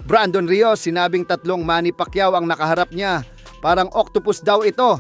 Brandon Rios, sinabing 3 Manny Pacquiao ang nakaharap niya. Parang octopus daw ito.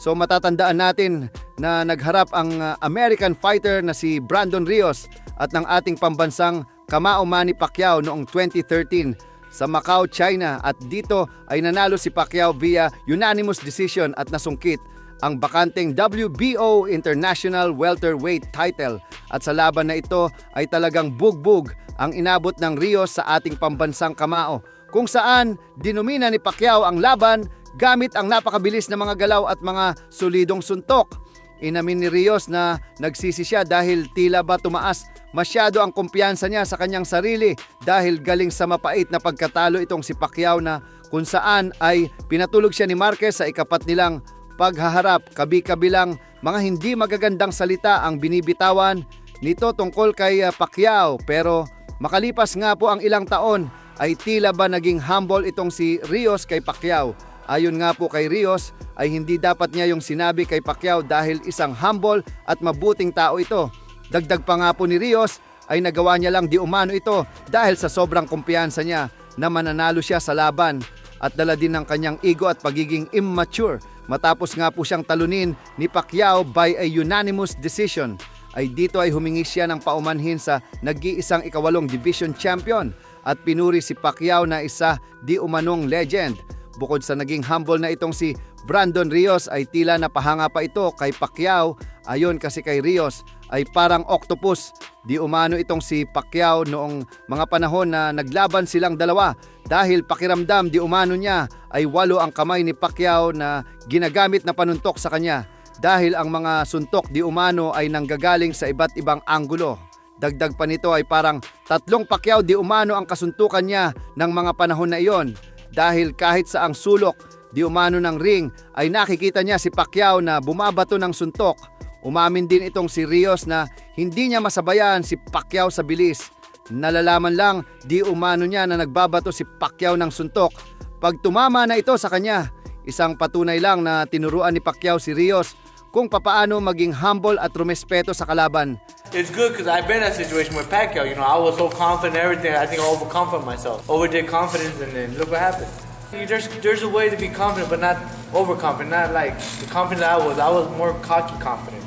So matatandaan natin na nagharap ang American fighter na si Brandon Rios at ng ating pambansang Kamao Manny Pacquiao noong 2013 sa Macau, China, at dito ay nanalo si Pacquiao via unanimous decision at nasungkit ang bakanteng WBO International Welterweight title, at sa laban na ito ay talagang bugbog ang inabot ng Rios sa ating pambansang Kamao, kung saan dinumina ni Pacquiao ang laban gamit ang napakabilis na mga galaw at mga solidong suntok. Inamin ni Rios na nagsisi siya dahil tila ba tumaas masyado ang kumpiyansa niya sa kanyang sarili dahil galing sa mapait na pagkatalo itong si Pacquiao, na kung saan ay pinatulog siya ni Marquez sa ikapat nilang paghaharap. Kabi-kabilang mga hindi magagandang salita ang binibitawan nito tungkol kay Pacquiao, pero makalipas nga po ang ilang taon ay tila ba naging humble itong si Rios kay Pacquiao. Ayon nga po kay Rios ay hindi dapat niya yung sinabi kay Pacquiao dahil isang humble at mabuting tao ito. Dagdag pa nga po ni Rios ay nagawa niya lang di umano ito dahil sa sobrang kumpiyansa niya na mananalo siya sa laban, at dala din ng kanyang ego at pagiging immature. Matapos nga po siyang talunin ni Pacquiao by a unanimous decision, ay dito ay humingi siya ng paumanhin sa nag-iisang ika-8 division champion at pinuri si Pacquiao na isa di umanong legend. Bukod sa naging humble na itong si Brandon Rios ay tila napahanga pa ito kay Pacquiao. Ayon kasi kay Rios ay parang octopus di umano itong si Pacquiao noong mga panahon na naglaban silang dalawa, dahil pakiramdam di umano niya ay 8 ang kamay ni Pacquiao na ginagamit na panuntok sa kanya, dahil ang mga suntok di umano ay nanggagaling sa iba't ibang anggulo. Dagdag pa nito ay parang 3 Pacquiao di umano ang kasuntukan niya ng mga panahon na iyon, dahil kahit sa ang sulok di umano ng ring ay nakikita niya si Pacquiao na bumabato ng suntok. Umamin din itong si Rios na hindi niya masabayan si Pacquiao sa bilis. Nalalaman lang di umano niya na nagbabato si Pacquiao ng suntok pag tumama na ito sa kanya. Isang patunay lang na tinuruan ni Pacquiao si Rios kung papaano maging humble at rumespeto sa kalaban. It's good because I've been in that situation with Pacquiao. You know, I was so confident in everything. I think I overconfident myself. Overdid confidence, and then look what happened. There's a way to be confident, but not overconfident. Not like the confident I was more cocky confidence.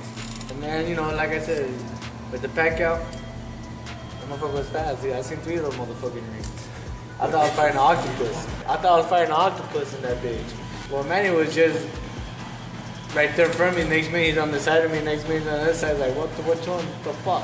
And then, you know, like I said, with the Pacquiao, the motherfucker was fast. I seen 3 of those motherfucking rings. I thought I was fighting an octopus in that bitch. Well, Manny was just right there in front of me. Next minute he's on the side of me. Next minute he's on the other side. Like, what the fuck?